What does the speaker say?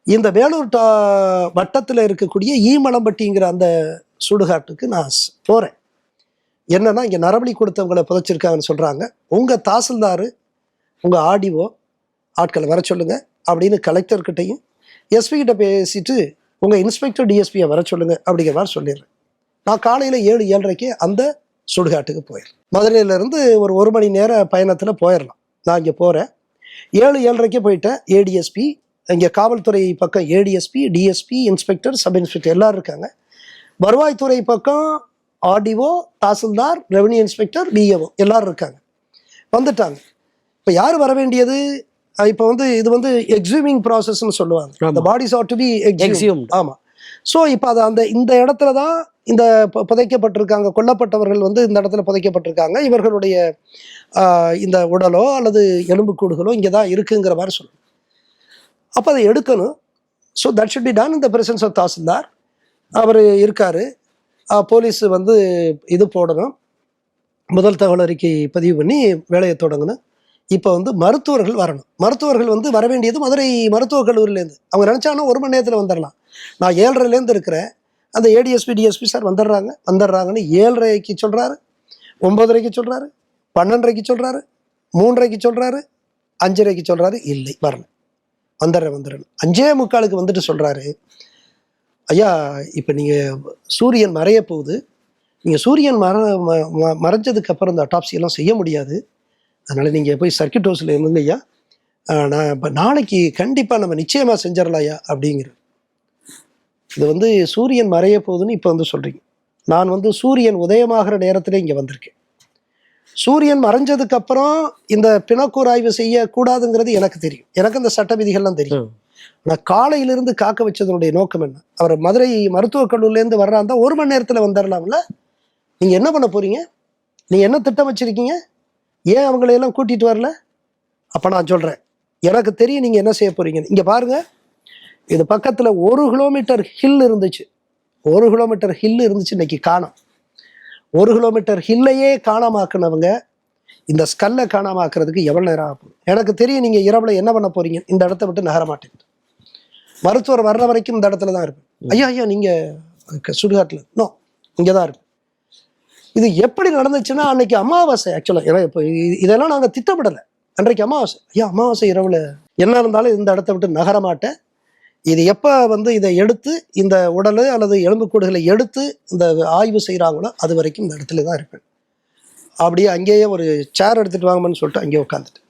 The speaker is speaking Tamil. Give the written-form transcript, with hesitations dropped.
இந்த வேலூர் வட்டத்தில் இருக்கக்கூடிய ஈமலம்பட்டிங்கிற அந்த சுடுகாட்டுக்கு நான் போகிறேன். என்னன்னா இங்கே நரபலி கொடுத்தவங்களை புதைச்சிருக்காங்கன்னு சொல்கிறாங்க. உங்கள் தாசில்தார், உங்கள் ஆடிஓ ஆட்களை வர சொல்லுங்க அப்படின்னு கலெக்டர்கிட்டையும் எஸ்பி கிட்ட பேசிட்டு உங்கள் இன்ஸ்பெக்டர் டிஎஸ்பியை வர சொல்லுங்க அப்படிங்கிற மாதிரி சொல்லிடுறேன். நான் காலையில் 7-7:30 அந்த சுடுகாட்டுக்கு போயிடுறேன். மதுரையிலேருந்து ஒரு மணி நேர பயணத்தில் போயிடலாம். நான் இங்கே போகிறேன். 7-7:30 போயிட்டேன். ஏடிஎஸ்பி, இங்கே காவல்துறை பக்கம் ADSP, DSP, inspector, sub inspector எல்லோரும் இருக்காங்க. வருவாய்த்துறை பக்கம் RTO, tahsildar, revenue inspector, DAO எல்லோரும் இருக்காங்க. வந்துட்டாங்க. இப்போ யார் வர வேண்டியது? இப்போ இது எக்ஸியூமிங் ப்ராசஸ்ன்னு சொல்லுவாங்க. அந்த பாடிஸ் ஆர் டு பி எக்ஸியூம்ட். ஆமாம். ஸோ இப்போ அது இந்த இடத்துல தான் இந்த புதைக்கப்பட்டிருக்காங்க. கொல்லப்பட்டவர்கள் இந்த இடத்துல புதைக்கப்பட்டிருக்காங்க. இவர்களுடைய இந்த உடலோ அல்லது எலும்புக்கூடுகளோ இங்கே தான் இருக்குங்கிற மாதிரி சொல்லணும். அப்போ அதை எடுக்கணும். So that should be done in the presence of tahsildar. அவர் இருக்கார். போலீஸ் இது போடணும், முதல் தகவல் அறிக்கை பதிவு பண்ணி வேலையை தொடங்கணும். இப்போ மருத்துவர்கள் வரணும். மருத்துவர்கள் வர வேண்டியது மதுரை மருத்துவக் கல்லூரியிலேருந்து. அவங்க நினச்சாங்கன்னா 1 மணி நேரத்தில் வந்துடலாம். நான் 7:30 இருக்கிறேன். அந்த ஏடிஎஸ்பி டிஎஸ்பி சார் வந்துடுறாங்கன்னு 7:30 சொல்கிறாரு, 9:30 சொல்கிறாரு, 12:30 சொல்கிறாரு, 3:30 சொல்கிறாரு, 5:30 சொல்கிறாரு. இல்லை, வரல, வந்துடுறேன் 5:45 வந்துட்டு சொல்கிறாரு, ஐயா இப்போ நீங்கள் சூரியன் மறைய போகுது, நீங்கள் சூரியன் மறைஞ்சதுக்கு அப்புறம் இந்த அட்டாப்சியெல்லாம் செய்ய முடியாது, அதனால் நீங்கள் போய் சர்க்கியூட் ஹவுஸில் இருந்துங்க ஐயா, நான் இப்போ நாளைக்கு கண்டிப்பாக நம்ம நிச்சயமாக செஞ்சிடலாம் ஐயா அப்படிங்கிற. இது சூரியன் மறைய போகுதுன்னு இப்போ சொல்கிறீங்க. நான் சூரியன் உதயமாகிற நேரத்தில் இங்கே வந்திருக்கேன். சூரியன் மறைஞ்சதுக்கப்புறம் இந்த பிணக்கூராய்வு செய்யக்கூடாதுங்கிறது எனக்கு தெரியும். எனக்கு அந்த சட்ட விதிகள்லாம் தெரியும். ஆனால் காலையிலிருந்து காக்க வச்சதனுடைய நோக்கம் என்ன? அவர் மதுரை மருத்துவக் கல்லூரிலேருந்து வர்றாந்தா 1 மணி நேரத்தில் வந்துடலாம்ல. நீங்கள் என்ன பண்ண போகிறீங்க? நீங்கள் என்ன திட்டம் வச்சுருக்கீங்க? ஏன் அவங்களையெல்லாம் கூட்டிகிட்டு வரல? அப்போ நான் சொல்கிறேன், எனக்கு தெரியும் நீங்கள் என்ன செய்ய போகிறீங்கன்னு. இங்கே பாருங்கள், இது பக்கத்தில் 1 கிலோமீட்டர் ஹில் இருந்துச்சு. 1 கிலோமீட்டர் ஹில் இருந்துச்சு, இன்னைக்கு காணோம். 1 கிலோமீட்டர் ஹில்லையே காணாமாக்குனவங்க இந்த ஸ்கல்லை காணாமாக்குறதுக்கு எவ்வளோ நேரம் ஆகும்? எனக்கு தெரியும் நீங்கள் இரவில் என்ன பண்ண போகிறீங்க. இந்த இடத்த விட்டு நகர மாட்டேன். மருத்துவர் வர்ற வரைக்கும் இந்த இடத்துல தான் இருப்பேன். ஐயா நீங்கள் சுடுகாட்டில் நோ, இங்கே தான் இருப்பேன். இது எப்படி நடந்துச்சுன்னா அன்னைக்கு அமாவாசை. ஆக்சுவலாக ஏன்னா இப்போ இதெல்லாம் நாங்கள் திட்டமிடலை. அன்றைக்கு அமாவாசை. ஐயா அமாவாசை இரவில் என்ன இருந்தாலும் இந்த இடத்த விட்டு நகர மாட்டேன். இது எப்போ இதை எடுத்து இந்த உடல் அல்லது எலும்புக்கூடுகளை எடுத்து இந்த ஆய்வு செய்கிறாங்களோ அது வரைக்கும் இந்த இடத்துல தான் இருப்பேன். அப்படியே அங்கேயே ஒரு சேர் எடுத்துகிட்டு வாங்கன்னு சொல்லிட்டு அங்கேயே உட்காந்துட்டு